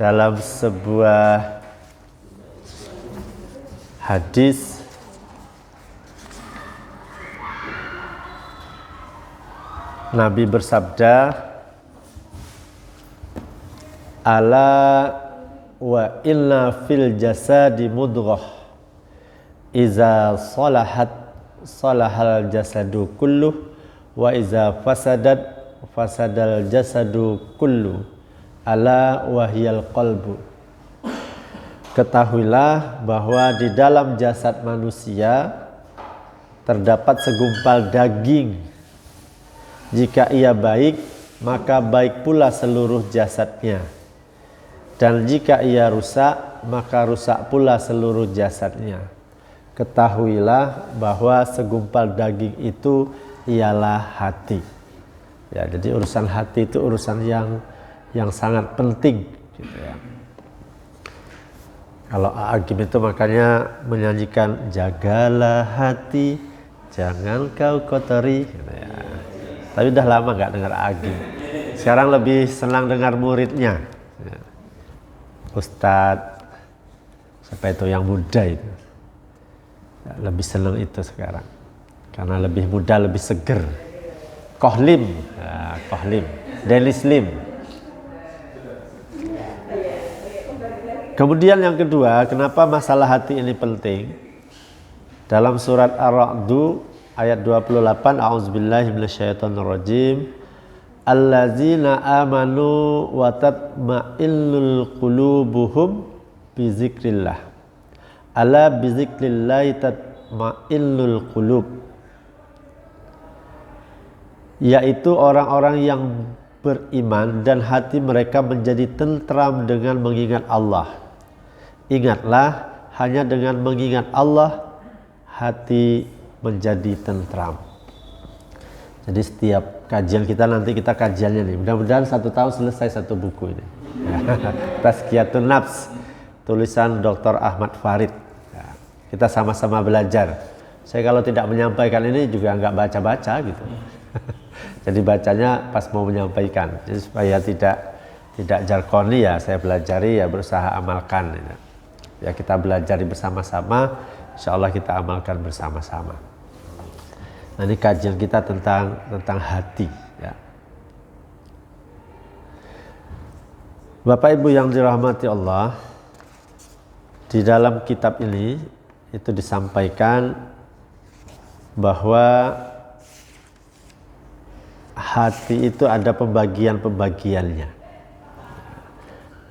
dalam sebuah hadis Nabi bersabda, ala wa inna fil jasadi mudghah iza salahat salahal jasadu kulluh wa iza fasadat fasadal jasadu kullu ala wahyal qalbu. Ketahuilah bahwa di dalam jasad manusia terdapat segumpal daging. Jika ia baik, maka baik pula seluruh jasadnya. Dan jika ia rusak, maka rusak pula seluruh jasadnya. Ketahuilah bahwa segumpal daging itu ialah hati. Ya, jadi urusan hati itu urusan yang sangat penting, gitu ya. Kalau Agim itu makanya menyanyikan jagalah hati, jangan kau kotori, gitu ya. Tapi udah lama nggak dengar Agim. Sekarang lebih senang dengar muridnya, ya. Ustadz siapa itu yang muda itu, ya, lebih senang itu sekarang karena lebih muda, lebih seger. Kohlim, ya, Kohlim, Denis Lim. Kemudian yang kedua, kenapa masalah hati ini penting? Dalam surat Ar-Ra'd ayat 28, a'udzubillahi minasyaitonirrajim. Allazina amanu wa tatma'innul qulubuhum bi dzikrillah. Ala bi dzikrillah tatma'innul qulub. Yaitu orang-orang yang beriman dan hati mereka menjadi tentram dengan mengingat Allah. Ingatlah, hanya dengan mengingat Allah hati menjadi tentram. Jadi setiap kajian kita, nanti kita kajiannya nih, mudah-mudahan 1 tahun selesai 1 buku ini. Tazkiyatun Nafs, tulisan Dr. Ahmad Farid. Ya, kita sama-sama belajar. Saya kalau tidak menyampaikan ini juga nggak baca-baca gitu. Jadi bacanya pas mau menyampaikan. Jadi supaya tidak jargoni, ya saya belajari, ya berusaha amalkan. Ya kita belajari bersama-sama, insya Allah kita amalkan bersama-sama. Nah, ini kajian kita tentang hati, ya. Bapak Ibu yang dirahmati Allah, di dalam kitab ini itu disampaikan bahwa hati itu ada pembagian-pembagiannya.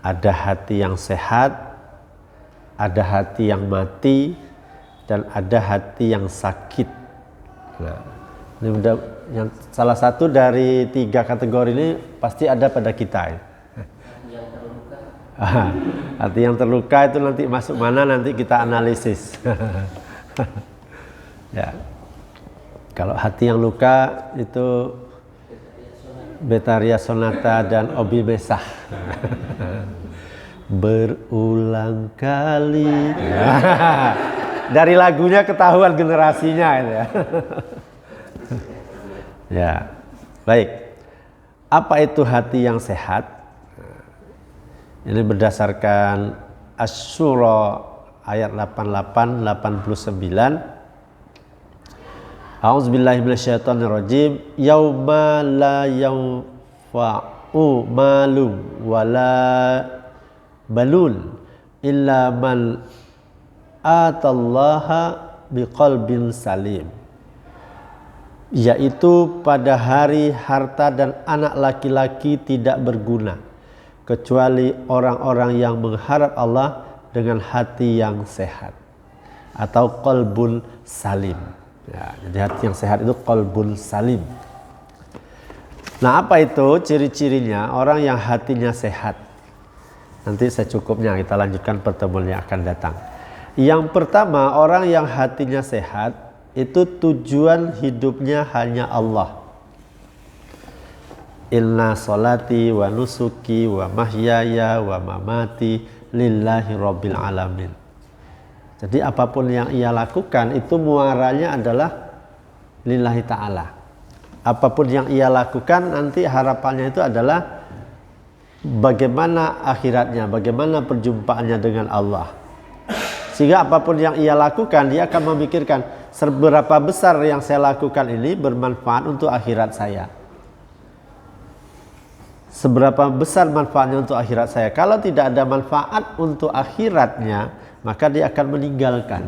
Ada hati yang sehat, ada hati yang mati, dan ada hati yang sakit. Nah, ini udah yang salah satu dari 3 kategori ini pasti ada pada kita. Hati yang terluka itu nanti masuk mana, nanti kita analisis. Ya. Kalau hati yang luka itu Betaria Sonata dan Obi Mesah. Berulang kali. Dari lagunya ketahuan generasinya itu ya. Ya. Baik. Apa itu hati yang sehat? Ini berdasarkan Asy-Syura ayat 88 89. A'udzubillahi minasyaitonirrajim. Yauma la yanfa'u malun wala balun illa man atallaha biqalbin salim. Yaitu pada hari harta dan anak laki-laki tidak berguna kecuali orang-orang yang mengharap Allah dengan hati yang sehat atau qalbun salim. Ya, jadi hati yang sehat itu qalbun salim. Nah, apa itu ciri-cirinya orang yang hatinya sehat? Nanti secukupnya kita lanjutkan pertemuan yang akan datang. Yang pertama, orang yang hatinya sehat itu tujuan hidupnya hanya Allah. Inna sholati wa nusuki wa mahyaya wa mamati lillahi rabbil alamin. Jadi apapun yang ia lakukan itu muaranya adalah lillahi ta'ala. Apapun yang ia lakukan nanti harapannya itu adalah bagaimana akhiratnya, bagaimana perjumpaannya dengan Allah. Sehingga apapun yang ia lakukan, dia akan memikirkan seberapa besar yang saya lakukan ini bermanfaat untuk akhirat saya. Seberapa besar manfaatnya untuk akhirat saya. Kalau tidak ada manfaat untuk akhiratnya, maka dia akan meninggalkan.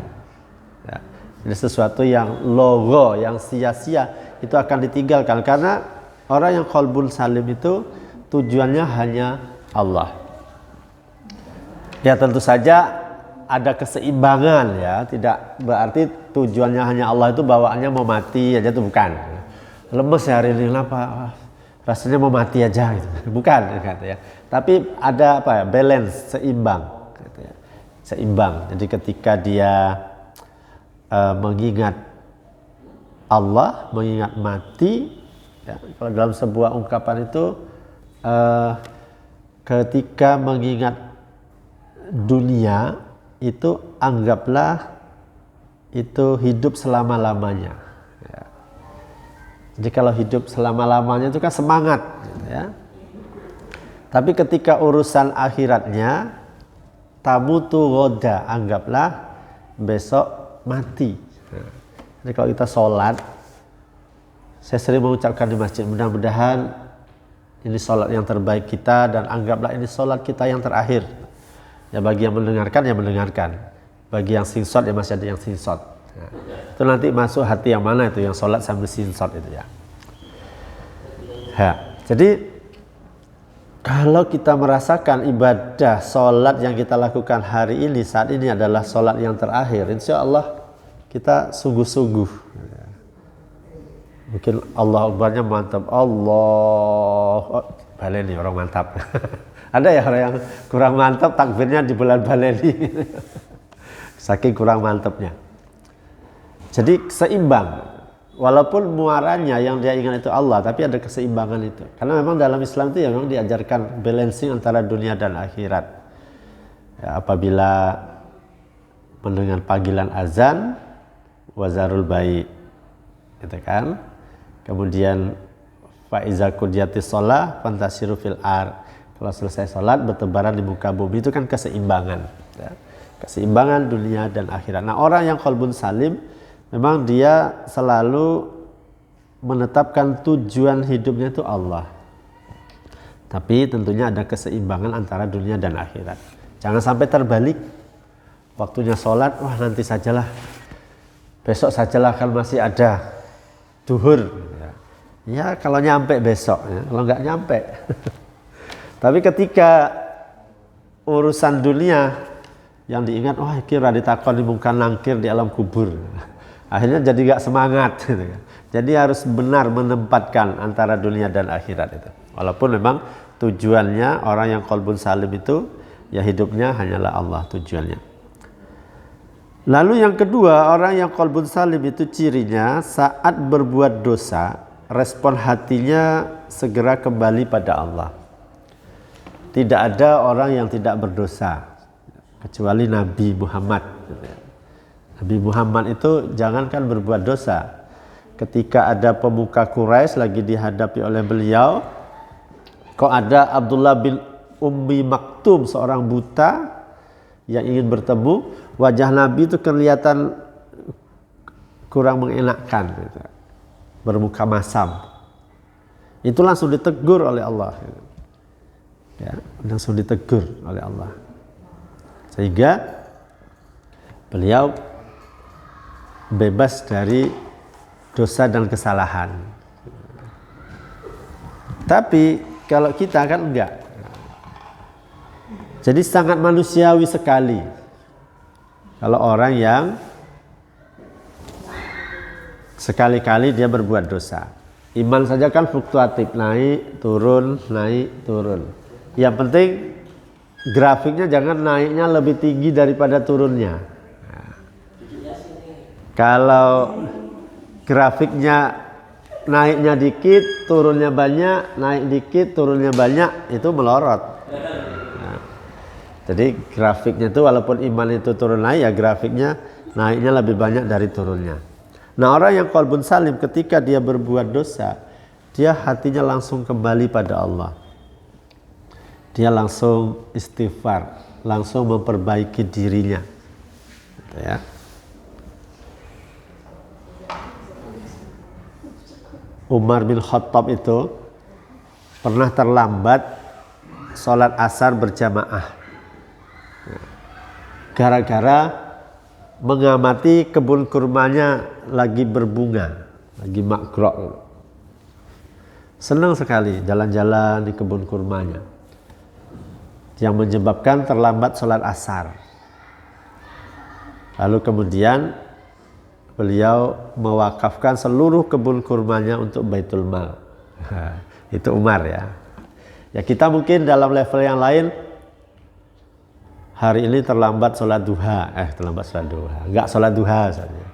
Ya. Ini sesuatu yang logo, yang sia-sia, itu akan ditinggalkan. Karena orang yang qalbun salim itu tujuannya hanya Allah. Ya tentu saja ada keseimbangan ya, tidak berarti tujuannya hanya Allah itu bawaannya mau mati aja, itu bukan. Lemes ya hari ini, kenapa? Rasanya mau mati aja gitu. Bukan kata ya. Tapi ada apa ya? Balance, seimbang gitu ya. Seimbang. Jadi ketika dia mengingat Allah, mengingat mati ya, kalau dalam sebuah ungkapan itu ketika mengingat dunia itu anggaplah itu hidup selama-lamanya. Jadi kalau hidup selama-lamanya itu kan semangat gitu ya. Tapi ketika urusan akhiratnya, tamutu ghoda, anggaplah besok mati. Jadi kalau kita sholat, saya sering mengucapkan di masjid, mudah-mudahan ini sholat yang terbaik kita dan anggaplah ini sholat kita yang terakhir. Ya bagi yang mendengarkan, ya mendengarkan. Bagi yang singsot, ya masih ada yang singsot. Nah, itu nanti masuk hati yang mana itu, yang sholat sambil sinsot itu ya. Jadi kalau kita merasakan ibadah sholat yang kita lakukan hari ini, saat ini adalah sholat yang terakhir, insya Allah kita sungguh-sungguh. Mungkin Allah Akbarnya mantap, Allah baleni orang mantap. Ada ya orang yang kurang mantap takbirnya di bulan baleni. Saking kurang mantapnya. Jadi seimbang, walaupun muaranya yang dia ingat itu Allah, tapi ada keseimbangan itu. Karena memang dalam Islam itu ya memang diajarkan balancing antara dunia dan akhirat. Ya, apabila mendengar panggilan azan, wazarul bayi, gitu kan. Kemudian faiza qudiyatis shalah fantasiru fil ar. Kalau selesai sholat bertebaran di muka bumi, itu kan keseimbangan. Ya. Keseimbangan dunia dan akhirat. Nah orang yang qalbun salim, memang dia selalu menetapkan tujuan hidupnya itu Allah. Tapi tentunya ada keseimbangan antara dunia dan akhirat. Jangan sampai terbalik. Waktunya sholat, wah nanti sajalah. Besok sajalah kalau masih ada duhur. Ya kalau nyampe besok, ya. Kalau nggak nyampe. Tapi ketika urusan dunia yang diingat, wah kira ditakon di muka nangkir di alam kubur. Akhirnya jadi gak semangat gitu kan. Jadi harus benar menempatkan antara dunia dan akhirat itu. Walaupun memang tujuannya orang yang qalbun salim itu ya hidupnya hanyalah Allah tujuannya. Lalu yang kedua, orang yang qalbun salim itu cirinya saat berbuat dosa, respon hatinya segera kembali pada Allah. Tidak ada orang yang tidak berdosa kecuali Nabi Muhammad. Nabi Muhammad itu jangankan berbuat dosa. Ketika ada pemuka Quraisy lagi dihadapi oleh beliau, kok ada Abdullah bin Ummi Maktum, seorang buta yang ingin bertemu, wajah Nabi itu kelihatan kurang mengenakkan, gitu. Bermuka masam. Itu langsung ditegur oleh Allah. Ya, langsung ditegur oleh Allah. Sehingga beliau bebas dari dosa dan kesalahan. Tapi kalau kita kan enggak. Jadi sangat manusiawi sekali kalau orang yang sekali-kali dia berbuat dosa. Iman saja kan fluktuatif, naik, turun, naik, turun. Yang penting grafiknya jangan naiknya lebih tinggi daripada turunnya. Nah, kalau grafiknya naiknya dikit, turunnya banyak, naik dikit, turunnya banyak, itu melorot. Nah, jadi grafiknya itu walaupun iman itu turun naik, ya grafiknya naiknya lebih banyak dari turunnya. Nah orang yang qalbun salim ketika dia berbuat dosa, dia hatinya langsung kembali pada Allah. dia langsung istighfar, langsung memperbaiki dirinya. Gitu ya. Umar bin Khattab itu pernah terlambat sholat asar berjamaah gara-gara mengamati kebun kurmanya lagi berbunga, lagi makrok. Senang sekali jalan-jalan di kebun kurmanya, yang menyebabkan terlambat sholat asar. Lalu kemudian beliau mewakafkan seluruh kebun kurmanya untuk Baitul Mal. Itu Umar ya. Ya kita mungkin dalam level yang lain, hari ini terlambat sholat duha, enggak sholat duha saja.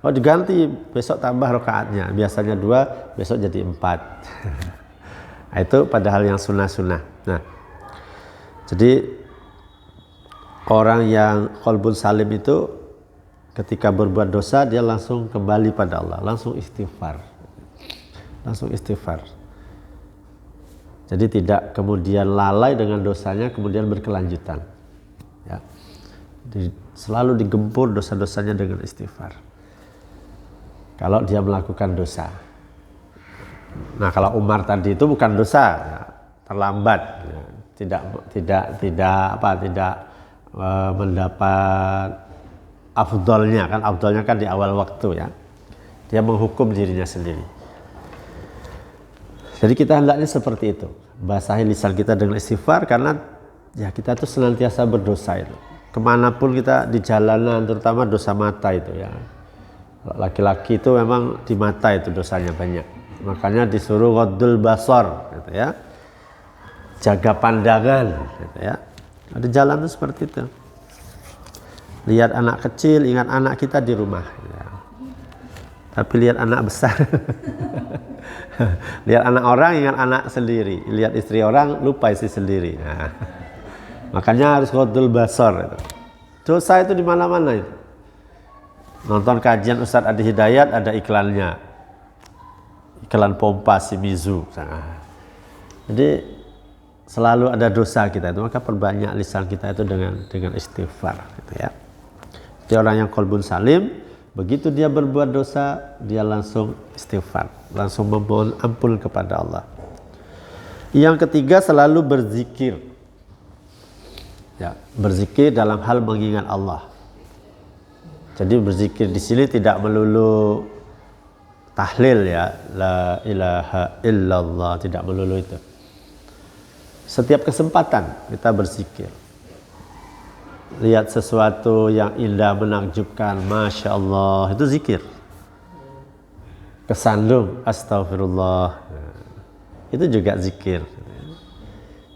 Oh diganti, besok tambah rakaatnya, biasanya 2, besok jadi 4. Nah, itu padahal yang sunnah-sunnah. Nah, jadi orang yang qalbun salim itu ketika berbuat dosa dia langsung kembali pada Allah, langsung istighfar. Jadi tidak kemudian lalai dengan dosanya kemudian berkelanjutan. Ya. Selalu digempur dosa-dosanya dengan istighfar. Kalau dia melakukan dosa. Nah, kalau Umar tadi itu bukan dosa, ya, terlambat, ya. tidak mendapat afdolnya kan, afdolnya kan di awal waktu ya. Dia menghukum dirinya sendiri. Jadi kita hendaknya seperti itu, basahi lisan kita dengan istighfar, karena ya kita tuh senantiasa berdosa itu. Kemanapun kita di jalanan, terutama dosa mata itu ya. Laki-laki itu memang di mata itu dosanya banyak. Makanya disuruh ghaddul basar gitu ya. Jaga pandangan gitu ya. Ada jalan itu seperti itu. Lihat anak kecil, ingat anak kita di rumah ya. Tapi lihat anak besar. Lihat anak orang, ingat anak sendiri. Lihat istri orang, lupa istri sendiri. Nah, makanya harus ghaddul basar itu. Dosa itu di mana-mana itu. Nonton kajian Ustadz Adi Hidayat ada iklannya, iklan pompa Shimizu. Nah, jadi selalu ada dosa kita itu, maka perbanyak lisan kita itu dengan istighfar gitu ya. Jadi orang yang qalbun salim, begitu dia berbuat dosa dia langsung istighfar, langsung memohon ampun kepada Allah. Yang ketiga selalu berzikir. Ya, berzikir dalam hal mengingat Allah. Jadi berzikir di sini tidak melulu tahlil ya, la ilaha illallah, tidak melulu itu. Setiap kesempatan kita berzikir. Lihat sesuatu yang indah menakjubkan, masya Allah, itu zikir. Kesandung, astagfirullah, itu juga zikir.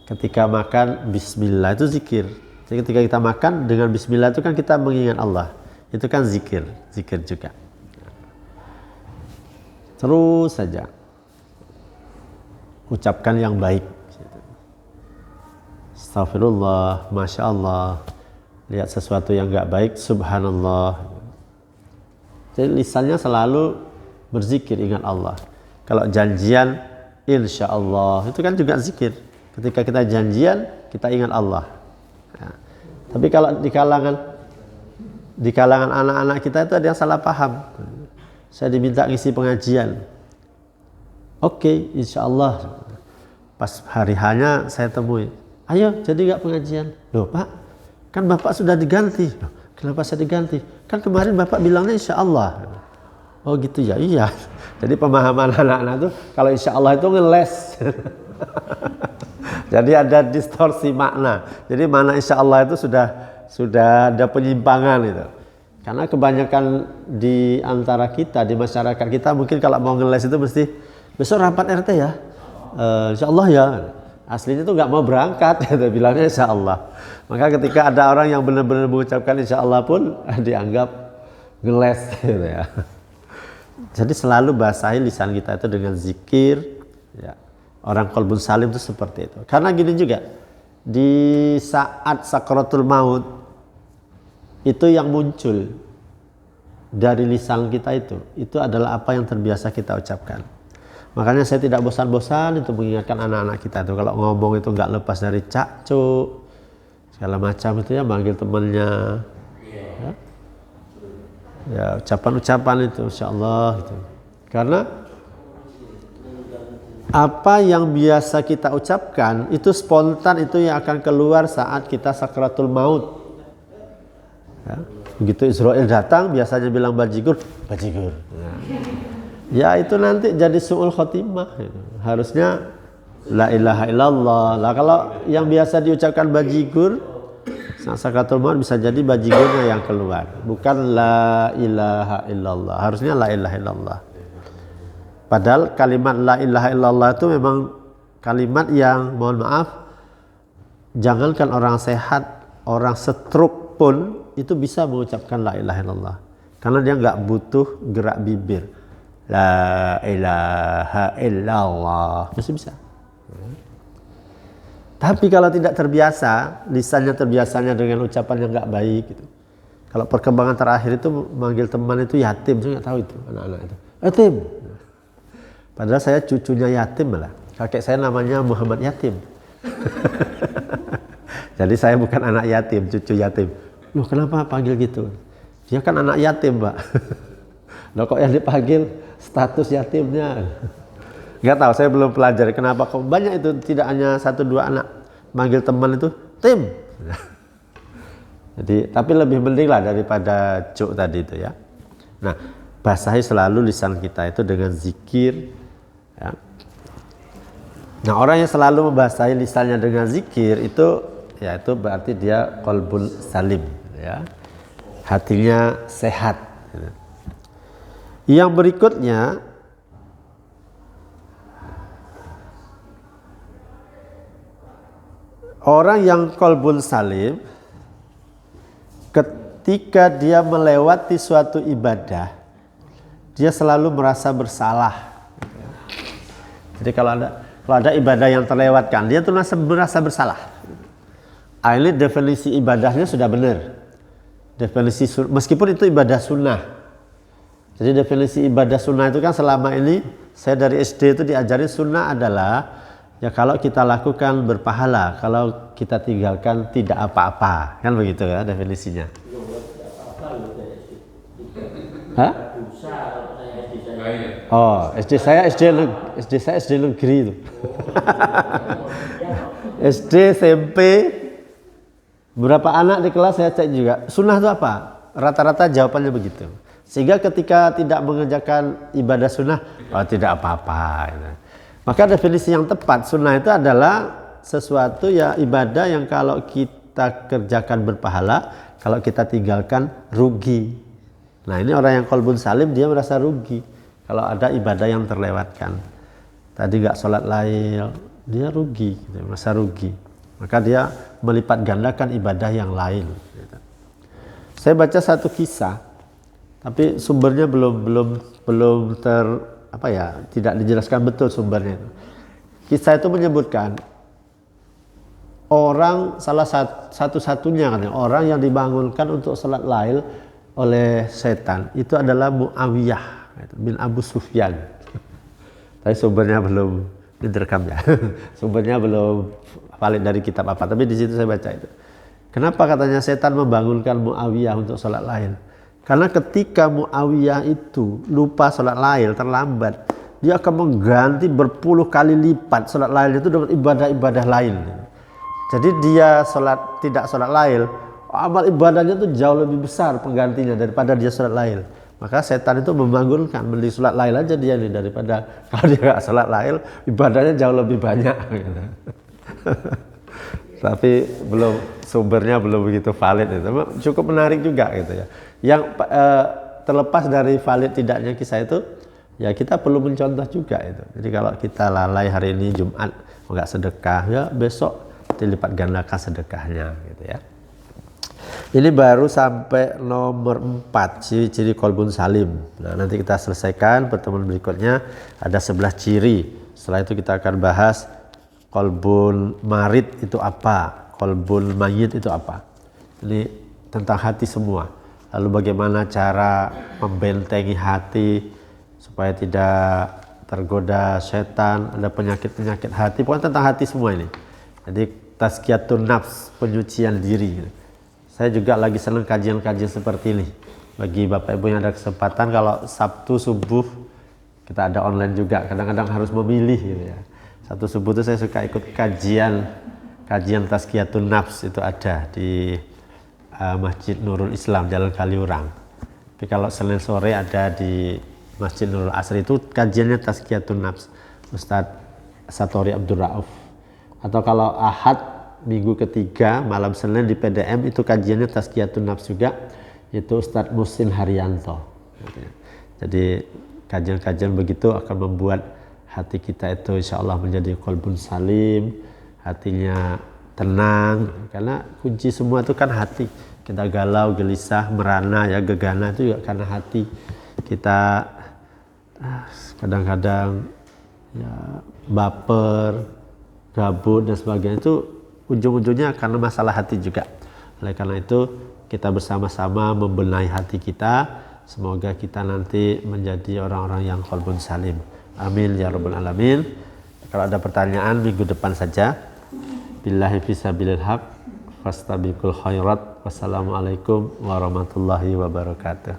Ketika makan, bismillah, itu zikir. Jadi ketika kita makan dengan bismillah itu kan kita mengingat Allah. Itu kan zikir juga. Terus saja ucapkan yang baik. Astagfirullah, masya Allah. Lihat sesuatu yang enggak baik, subhanallah. Jadi lisannya selalu berzikir, ingat Allah. Kalau janjian, insya Allah, itu kan juga zikir. Ketika kita janjian, kita ingat Allah. Ya. Tapi kalau di kalangan anak-anak kita itu ada yang salah paham. Saya diminta ngisi pengajian. Oke, insya Allah. Pas hari hanya saya temui. Ayo, jadi nggak pengajian? Loh Pak, kan Bapak sudah diganti. Loh, kenapa saya diganti? Kan kemarin Bapak bilangnya insya Allah. Oh gitu ya, iya. Jadi pemahaman anak-anak itu kalau insya Allah itu ngeles. Jadi ada distorsi makna. Jadi mana insya Allah itu sudah ada penyimpangan itu. Karena kebanyakan di antara kita, di masyarakat kita mungkin kalau mau ngeles itu mesti besok rapat RT ya, insya Allah ya. Aslinya tuh nggak mau berangkat, gitu, bilangnya insya Allah. Maka ketika ada orang yang benar-benar mengucapkan insya Allah pun dianggap ngeles gitu ya. Jadi selalu basahi lisan kita itu dengan zikir ya. Orang qalbun salim itu seperti itu. Karena gini juga, di saat sakaratul maut itu yang muncul dari lisan kita itu adalah apa yang terbiasa kita ucapkan. Makanya saya tidak bosan-bosan itu mengingatkan anak-anak kita tuh kalau ngomong itu nggak lepas dari cak cuk segala macam itu ya, manggil temannya ya ucapan-ucapan itu insyaallah gitu. Karena apa yang biasa kita ucapkan itu spontan, itu yang akan keluar saat kita sakratul maut ya. Begitu Israel datang biasanya bilang bajigur ya itu nanti jadi su'ul khotimah gitu. Harusnya la ilaha illallah. Lah kalau yang biasa diucapkan bajigur saat sakratul maut bisa jadi bajigurnya yang keluar, bukan la ilaha illallah. Harusnya la ilaha illallah. Padahal kalimat la ilaha illallah itu memang kalimat yang, mohon maaf, jangankan orang sehat, orang stroke pun itu bisa mengucapkan la ilaha illallah. Karena dia nggak butuh gerak bibir. La ilaha illallah. Masih bisa. Tapi kalau tidak terbiasa, lisannya terbiasanya dengan ucapan yang nggak baik gitu. Kalau perkembangan terakhir itu manggil teman itu yatim, saya nggak tahu itu anak-anak itu. Yatim. Padahal saya cucunya yatim malah. Kakek saya namanya Muhammad Yatim. Jadi saya bukan anak yatim, cucu yatim. Loh kenapa panggil gitu? Dia kan anak yatim, Pak. Loh kok yang dipanggil status yatimnya? Nggak tahu, saya belum pelajari kenapa kok banyak itu, tidak hanya 1-2 anak manggil teman itu tim. Jadi tapi lebih penting lah daripada cuk tadi itu ya. Nah, basahi selalu lisan kita itu dengan zikir ya. Nah, orang yang selalu membasahi lisannya dengan zikir itu ya itu berarti dia qalbun salim ya. Hatinya sehat. Yang berikutnya, orang yang qalbun salim ketika dia melewati suatu ibadah, dia selalu merasa bersalah. Jadi kalau ada ibadah yang terlewatkan, dia tuh merasa bersalah. Ini definisi ibadahnya sudah benar. Definisi meskipun itu ibadah sunnah. Jadi definisi ibadah sunnah itu kan selama ini saya dari SD itu diajari sunnah adalah ya kalau kita lakukan berpahala, kalau kita tinggalkan tidak apa-apa, kan begitu ya definisinya. Hah? Oh, SD saya SD negeri itu. SD, SMP, berapa anak di kelas saya cek juga. Sunnah itu apa? Rata-rata jawabannya begitu. Sehingga ketika tidak mengerjakan ibadah sunnah, oh tidak apa-apa. Maka definisi yang tepat sunnah itu adalah sesuatu ya ibadah yang kalau kita kerjakan berpahala, kalau kita tinggalkan rugi. Nah ini orang yang qalbun salim dia merasa rugi kalau ada ibadah yang terlewatkan. Tadi nggak sholat lail, dia rugi, dia merasa rugi. Maka dia melipat gandakan ibadah yang lain. Saya baca satu kisah, tapi sumbernya belum tidak dijelaskan betul sumbernya. Kisah itu menyebutkan orang salah satu-satunya kan, orang yang dibangunkan untuk salat lail oleh setan itu adalah Muawiyah bin Abu Sufyan. Tapi sumbernya belum direkam ya. Sumbernya belum valid dari kitab apa, tapi di situ saya baca itu. Kenapa katanya setan membangunkan Muawiyah untuk salat lail? Karena ketika Muawiyah itu lupa sholat lail, terlambat, dia akan mengganti berpuluh kali lipat sholat lail itu dengan ibadah-ibadah lain. Jadi dia tidak sholat lail, amal ibadahnya itu jauh lebih besar penggantinya daripada dia sholat lail. Maka setan itu membangunkan, beli sholat lail aja dia nih, daripada kalau dia nggak sholat lail, ibadahnya jauh lebih banyak. Gitu. Tapi sumbernya belum begitu valid itu. Cukup menarik juga gitu ya. Yang terlepas dari valid tidaknya kisah itu, ya kita perlu mencontoh juga itu. Jadi kalau kita lalai hari ini Jumat nggak sedekah, ya besok dilipat gandakan sedekahnya gitu ya. Ini baru sampai nomor 4, ciri-ciri qalbun salim. Nah, nanti kita selesaikan pertemuan berikutnya ada 11 ciri. Setelah itu kita akan bahas qalbun marid itu apa, qalbun mayyit itu apa. Ini tentang hati semua. Lalu bagaimana cara membentengi hati supaya tidak tergoda setan, ada penyakit-penyakit hati, pokoknya tentang hati semua ini. Jadi tazkiyatun nafs, penyucian diri. Saya juga lagi senang kajian-kajian seperti ini. Bagi Bapak Ibu yang ada kesempatan, kalau Sabtu subuh kita ada online juga, kadang-kadang harus memilih gitu ya. Sabtu subuh itu saya suka ikut kajian tazkiyatun nafs, itu ada di Masjid Nurul Islam Jalan Kaliurang. Tapi kalau Senin sore ada di Masjid Nurul Asri, itu kajiannya tazkiyatun nafs, Ustadz Satori Abdul Rauf. Atau kalau Ahad minggu ketiga malam Senin di PDM itu kajiannya tazkiyatun nafs juga, itu Ustadz Musin Haryanto. Jadi kajian-kajian begitu akan membuat hati kita itu insya Allah menjadi qalbun salim, hatinya tenang, karena kunci semua itu kan hati. Kita galau, gelisah, merana, ya gegana itu juga karena hati. Kita kadang-kadang ya baper, gabut dan sebagainya, itu ujung-ujungnya karena masalah hati juga. Oleh karena itu kita bersama-sama membenahi hati kita, semoga kita nanti menjadi orang-orang yang qalbun salim. Amin ya rabbal alamin. Kalau ada pertanyaan minggu depan saja. Billahi fisabilil haq, fastabiqul khairat. Wassalamualaikum warahmatullahi wabarakatuh.